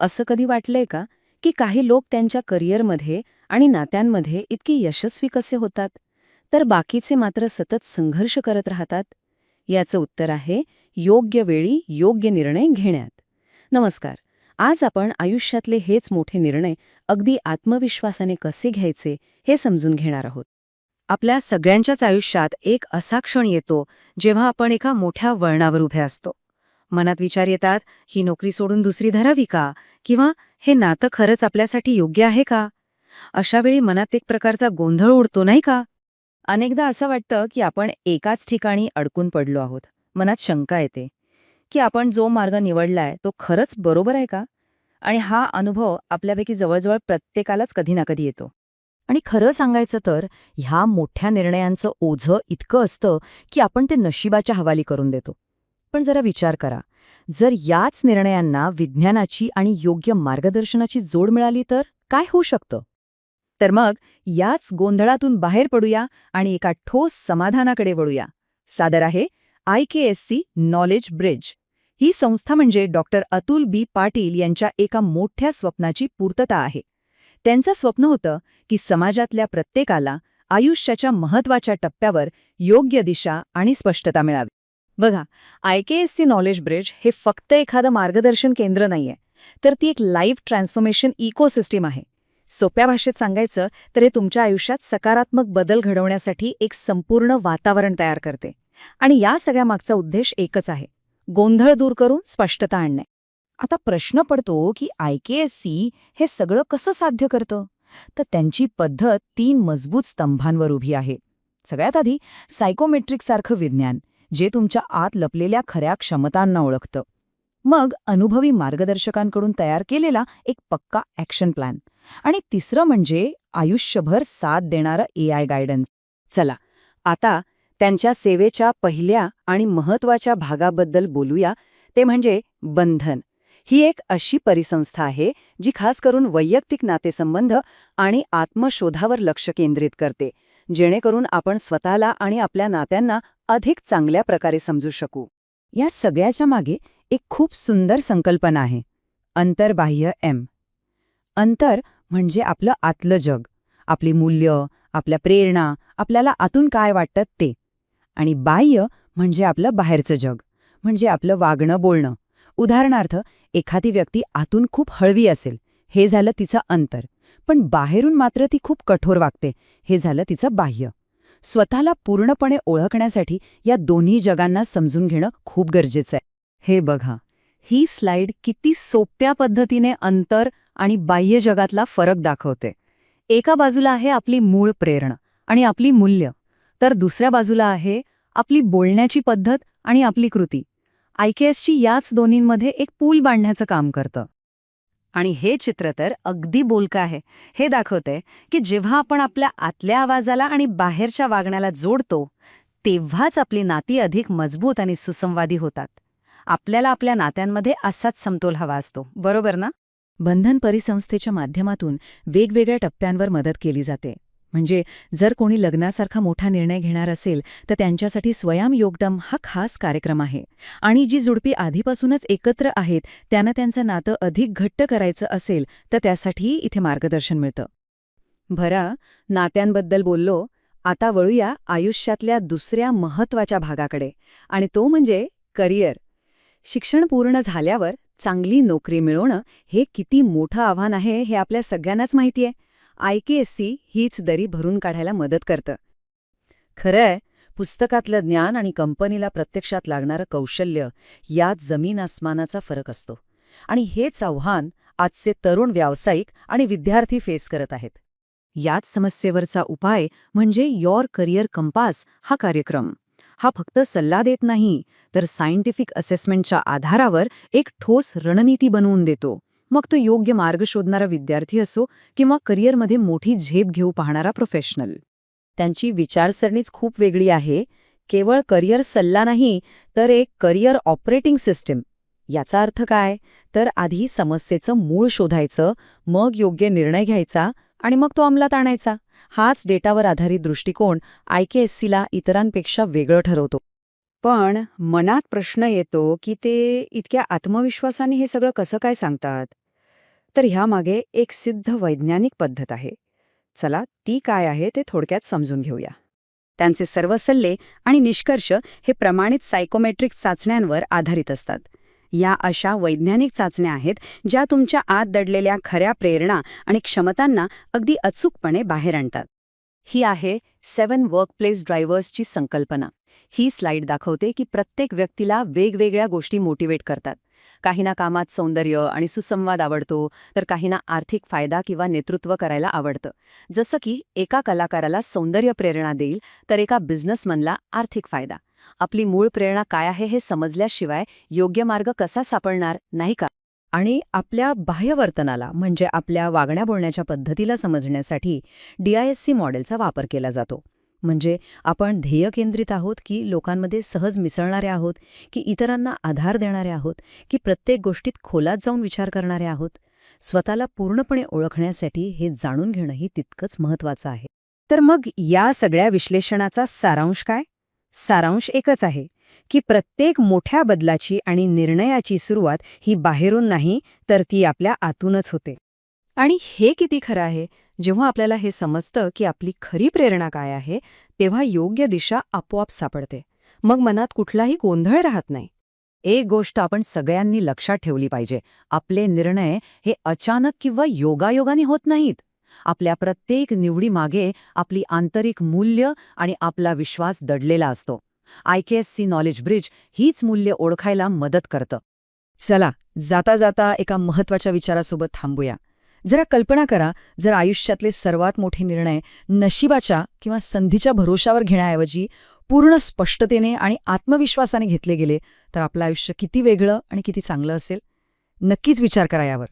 असं कधी वाटलंय का की काही लोक त्यांच्या करिअरमध्ये आणि नात्यांमध्ये इतके यशस्वी कसे होतात तर बाकीचे मात्र सतत संघर्ष करत राहतात? याचं उत्तर आहे योग्य वेळी योग्य निर्णय घेण्यात. नमस्कार. आज आपण आयुष्यातले हेच मोठे निर्णय अगदी आत्मविश्वासाने कसे घ्यायचे हे समजून घेणार आहोत. आपल्या सगळ्यांच्याच आयुष्यात एक असा क्षण येतो जेव्हा आपण एका मोठ्या वळणावर उभे असतो. मनात विचार येतात, ही नोकरी सोडून दुसरी धरावी का, किंवा हे नातं खरंच आपल्यासाठी योग्य आहे का. अशा वेळी मनात एक प्रकारचा गोंधळ उडतो, नाही का? अनेकदा असं वाटतं की आपण एकाच ठिकाणी अडकून पडलो आहोत. मनात शंका येते की आपण जो मार्ग निवडलाय तो खरंच बरोबर आहे का. आणि हा अनुभव आपल्यापैकी जवळजवळ प्रत्येकालाच कधी ना कधी येतो. आणि खरं सांगायचं तर ह्या मोठ्या निर्णयांचं ओझं इतकं असतं की आपण ते नशिबाच्या हवाली करून देतो. पण जरा विचार करा, जर याच निर्णयांना विज्ञानाची आणि योग्य मार्गदर्शनाची जोड मिळाली तर काय होऊ शकतं? तर मग याच गोंधळातून बाहेर पडूया आणि एका ठोस समाधानाकडे वळूया. सादर आहे IKSC नॉलेज ब्रिज. ही संस्था म्हणजे डॉक्टर अतुल बी पाटील यांच्या एका मोठ्या स्वप्नाची पूर्तता आहे. त्यांचं स्वप्न होतं की समाजातल्या प्रत्येकाला आयुष्याच्या महत्त्वाच्या टप्प्यावर योग्य दिशा आणि स्पष्टता मिळावी. बघा, IKSC नॉलेज ब्रिज हे फक्त एखादं मार्गदर्शन केंद्र नाहीये, तर ती एक लाईफ ट्रान्सफॉर्मेशन इकोसिस्टीम आहे. सोप्या भाषेत सांगायचं तर हे तुमच्या आयुष्यात सकारात्मक बदल घडवण्यासाठी एक संपूर्ण वातावरण तयार करते. आणि या सगळ्या मागचा उद्देश एकच आहे, गोंधळ दूर करून स्पष्टता आणणे. आता प्रश्न पडतो की IKSC हे सगळं कसं साध्य करतं? तर त्यांची पद्धत 3 मजबूत स्तंभांवर उभी आहे. सगळ्यात आधी सायकोमेट्रिक सारखं विज्ञान, जे तुमच्या आत लपलेल्या खऱ्या क्षमतांना ओळखतं. मग अनुभवी मार्गदर्शकांकडून तयार केलेला एक पक्का ॲक्शन प्लॅन. आणि तिसरं म्हणजे आयुष्यभर साथ देणारं AI गायडन्स. चला, आता त्यांच्या सेवेच्या पहिल्या आणि महत्त्वाच्या भागाबद्दल बोलूया, ते म्हणजे बंधन. ही एक अशी परिसंस्था आहे जी खास करून वैयक्तिक नातेसंबंध आणि आत्मशोधावर लक्ष केंद्रित करते, जेणेकरून आपण स्वतःला आणि आपल्या नात्यांना अधिक चांगल्या प्रकारे समजू शकू. या सगळ्याच्या मागे एक खूप सुंदर संकल्पना आहे, अंतर्बाह्य M. अंतर म्हणजे आपलं आतलं जग, आपली मूल्य, आपल्या प्रेरणा, आपल्याला आतून काय वाटतं ते. आणि बाह्य म्हणजे आपलं बाहेरचं जग, म्हणजे आपलं वागणं बोलणं. उदाहरणार्थ, एखादी व्यक्ती आतून खूप हळवी असेल, हे झालं तिचं अंतर, पण बाहेरून मात्र ती खूप कठोर वागते, हे झालं तिचं बाह्य. स्वतःला पूर्णपणे ओळखण्यासाठी या दोन्ही जगांना समजून घेणं खूप गरजेचं आहे. हे बघा, ही स्लाइड किती सोप्या पद्धतीने अंतर आणि बाह्य जगातला फरक दाखवते. एका बाजूला आहे आपली मूळ प्रेरणा आणि आपली मूल्य, तर दुसऱ्या बाजूला आहे आपली बोलण्याची पद्धत आणि आपली कृती. IKSC याच दोन्हींमध्ये एक पूल बांधण्याचं काम करतं. आणि हे चित्र तर अगदी बोलकं आहे. हे दाखवते की जेव्हा आपण आपल्या आतल्या आवाजाला आणि बाहेरच्या वागण्याला जोडतो, तेव्हाच आपली नाती अधिक मजबूत आणि सुसंवादी होतात. आपल्याला आपल्या नात्यांमध्ये असाच समतोल हवा असतो, बरोबर ना? बंधन परिसंस्थेच्या माध्यमातून वेगवेगळ्या टप्प्यांवर मदत केली जाते. म्हणजे जर कोणी लग्नासारखा मोठा निर्णय घेणार असेल तर त्यांच्यासाठी स्वयं योगडम हा खास कार्यक्रम आहे. आणि जी जोडपी आधीपासूनच एकत्र आहेत त्यांना त्यांचं नातं अधिक घट्ट करायचं असेल तर त्यासाठीही इथे मार्गदर्शन मिळतं. बरं, नात्यांबद्दल बोललो, आता वळूया आयुष्यातल्या दुसऱ्या महत्त्वाच्या भागाकडे, आणि तो म्हणजे करिअर. शिक्षण पूर्ण झाल्यावर चांगली नोकरी मिळवणं हे किती मोठं आव्हान आहे हे आपल्या सगळ्यांनाच माहिती आहे. IKSC हीच दरी भरून काढायला मदत करतं. खरंय, पुस्तकातलं ज्ञान आणि कंपनीला प्रत्यक्षात लागणारं कौशल्य यात जमीन आसमानाचा फरक असतो. आणि हेच आव्हान आजचे तरुण व्यावसायिक आणि विद्यार्थी फेस करत आहेत. याच समस्येवरचा उपाय म्हणजे योर करिअर कंपास हा कार्यक्रम. हा फक्त सल्ला देत नाही, तर सायंटिफिक असेसमेंटच्या आधारावर एक ठोस रणनीती बनवून देतो. मग तो योग्य मार्ग शोधणारा विद्यार्थी असो किंवा करिअरमध्ये मोठी झेप घेऊ पाहणारा प्रोफेशनल. त्यांची विचारसरणीच खूप वेगळी आहे. केवळ करिअर सल्ला नाही, तर एक करिअर ऑपरेटिंग सिस्टीम. याचा अर्थ काय? तर आधी समस्येचं मूळ शोधायचं, मग योग्य निर्णय घ्यायचा आणि मग तो अंमलात आणायचा. हाच डेटावर आधारित दृष्टिकोन IKSCला इतरांपेक्षा वेगळं ठरवतो. पण मनात प्रश्न येतो की ते इतक्या आत्मविश्वासाने हे सगळं कसं काय सांगतात? तर ह्यामागे एक सिद्ध वैज्ञानिक पद्धत आहे. चला ती काय आहे ते थोडक्यात समजून घेऊया. त्यांचे सर्व सल्ले आणि निष्कर्ष हे प्रमाणित सायकोमेट्रिक चाचण्यांवर आधारित असतात. या अशा वैज्ञानिक चाचण्या आहेत ज्या तुमच्या आत दडलेल्या खऱ्या प्रेरणा आणि क्षमतांना अगदी अचूकपणे बाहेर आणतात. ही आहे 7 वर्कप्लेस ड्रायव्हर्सची संकल्पना. ही स्लाइड दाखवते की प्रत्येक व्यक्तीला वेगवेगळ्या गोष्टी मोटिवेट करतात. काहींना कामात सौंदर्य आणि सुसंवाद आवडतो, तर काहींना आर्थिक फायदा किंवा नेतृत्व करायला आवडतं. जसं की एका कलाकाराला सौंदर्य प्रेरणा देईल, तर एका बिझनेसमनला आर्थिक फायदा. आपली मूळ प्रेरणा काय आहे हे समजल्याशिवाय योग्य मार्ग कसा सापडणार, नाही का? आणि आपल्या बाह्यवर्तनाला म्हणजे आपल्या वागण्या बोलण्याच्या पद्धतीला समजण्यासाठी DISC मॉडेलचा वापर केला जातो. म्हणजे आपण ध्येय केंद्रित आहोत की लोकांमध्ये सहज मिसळणारे आहोत, की इतरांना आधार देणारे आहोत, की प्रत्येक गोष्टीत खोलात जाऊन विचार करणारे आहोत. स्वतःला पूर्णपणे ओळखण्यासाठी हे जाणून घेणंही तितकंच महत्त्वाचं आहे. तर मग या सगळ्या विश्लेषणाचा सारांश काय? सारांश एकच आहे की प्रत्येक मोठ्या बदलाची आणि निर्णयाची सुरुवात ही बाहेरून नाही, तर ती आपल्या आतूनच होते. आणि हे किती खरं आहे? जेव्हा आपल्याला हे समजतं की आपली खरी प्रेरणा काय आहे, तेव्हा योग्य दिशा आपोआप सापडते. मग मनात कुठलाही गोंधळ राहत नाही. एक गोष्ट आपण सगळ्यांनी लक्षात ठेवली पाहिजे. आपले निर्णय हे अचानक किंवा योगायोगाने होत नाहीत. आपल्या प्रत्येक निवडीमागे आपली आंतरिक मूल्य आणि आपला विश्वास दडलेला असतो. IKSC नॉलेज ब्रिज हीच मूल्य ओळखायला मदत करतं. चला, जाता जाता एका महत्त्वाच्या विचारासोबत थांबूया. जरा कल्पना करा, जर आयुष्यातले सर्वात मोठे निर्णय नशिबाच्या किंवा संधीच्या भरोशावर घेण्याऐवजी पूर्ण स्पष्टतेने आणि आत्मविश्वासाने घेतले गेले, तर आपलं आयुष्य किती वेगळं आणि किती चांगलं असेल? नक्कीच विचार करा यावर.